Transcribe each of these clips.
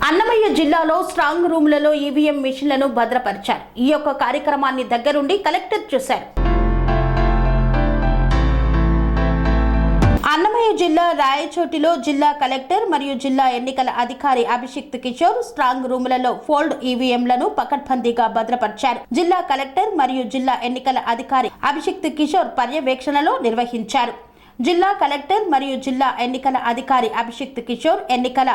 అన్నమయ్య జిల్లాలో strong రూమ్లలో EVM మిషన్లను భద్రపరిచారు. ఈ యొక్క కార్యక్రమాన్ని దగ్గరుండి కలెక్టర్ చూశారు. అన్నమయ్య జిల్లా రాయచోటిలో జిల్లా కలెక్టర్ మరియు జిల్లా ఎన్నికల అధికారి అభిషిక్త్ కిషోర్ స్ట్రాంగ్ రూములలో ఫోల్డ్ ఈవీఎంలను పకడ్బందీగా భద్రపరిచారు. జిల్లా కలెక్టర్ మరియు జిల్లా ఎన్నికల అధికారి అభిషిక్త్ కిషోర్ పర్యవేక్షణలో నిర్వహించారు. జిల్లా కలెక్టర్ మరియు జిల్లా ఎన్నికల అధికారి అభిషిక్త్ కిషోర్ ఎన్నికల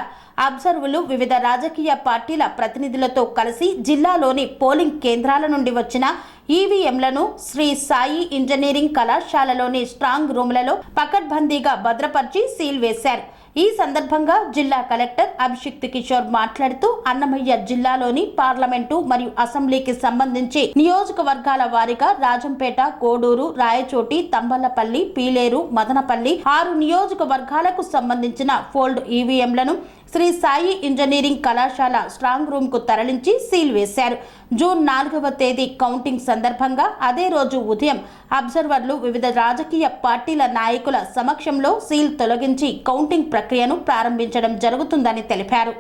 అబ్జర్వర్లు వివిధ రాజకీయ పార్టీల ప్రతినిధులతో కలిసి జిల్లాలోని పోలింగ్ కేంద్రాల నుండి వచ్చిన ఈవీఎంలను శ్రీ సాయి ఇంజనీరింగ్ కళాశాలలోని స్ట్రాంగ్ రూమ్లలో పకడ్బందీగా భద్రపరిచి సీల్ వేశారు. ఈ సందర్భంగా జిల్లా కలెక్టర్ అభిషిక్త్ కిషోర్ మాట్లాడుతూ అన్నమయ్య జిల్లాలోని పార్లమెంటు మరియు అసెంబ్లీకి సంబంధించి నియోజకవర్గాల వారీగా రాజంపేట, కోడూరు, రాయచోటి, తంబలపల్లి, పీలేరు, మదనపల్లి 6 నియోజకవర్గాలకు సంబంధించిన ఫోల్డ్ ఈవీఎంలను శ్రీ సాయి ఇంజనీరింగ్ కళాశాల స్ట్రాంగ్ రూమ్ కు తరలించి సీల్ వేశారు. జూన్ 4వ తేదీ కౌంటింగ్ సందర్భంగా అదే రోజు ఉదయం అబ్జర్వర్లు వివిధ రాజకీయ పార్టీల నాయకుల సమక్షంలో సీల్ తొలగించి కౌంటింగ్ ప్రక్రియను ప్రారంభించడం జరుగుతుందని తెలిపారు.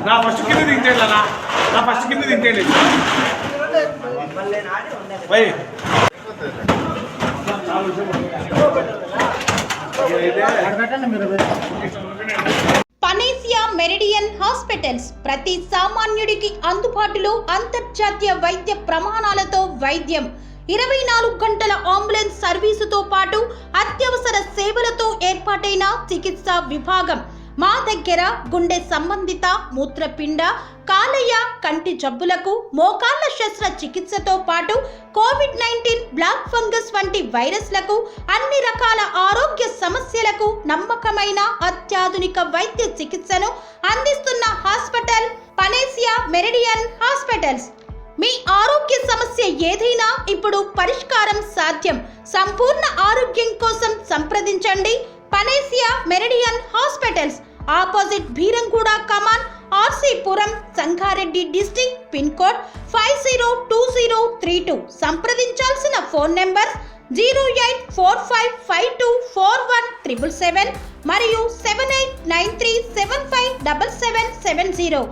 నా ఫస్ట్ కింద దించేలా నా ఫస్ట్ కింద దించేలేదు పనేసియా మెరిడియన్ హాస్పిటల్స్ ప్రతి సామాన్యుడికి అందుబాటులో అంతర్జాతీయ వైద్య ప్రమాణాలతో వైద్యం, 24 గంటల అంబులెన్స్ సర్వీసుతో పాటు అత్యవసర సేవలతో ఏర్పాటైన చికిత్సా విభాగం. మా దగ్గర గుండె సంబంధిత, మూత్రపిండ, కాలేయ, కంటి జబ్బులకు, మోకాళ్ల శస్త్ర చికిత్సతో పాటు కోవిడ్-19, బ్లాక్ ఫంగస్ వంటి వైరస్లకు, అన్ని రకాల ఆరోగ్య సమస్యలకు నమ్మకమైన అత్యాధునిక వైద్య చికిత్సను అందిస్తున్న హాస్పిటల్ పనేసియా మెరిడియన్ హాస్పిటల్స్. మీ ఆరోగ్య సమస్య ఏదైనా ఇప్పుడు పరిష్కారం సాధ్యం. సంపూర్ణ ఆరోగ్యం కోసం సంప్రదించండి Panacea Meridian hospitals, opposite Bheeramguda Kaman, RC Puram, Sangareddy district, pin code 502032. సంప్రదించాల్సిన ఫోన్ నెంబర్ 0845524177 మరియు 7893757770.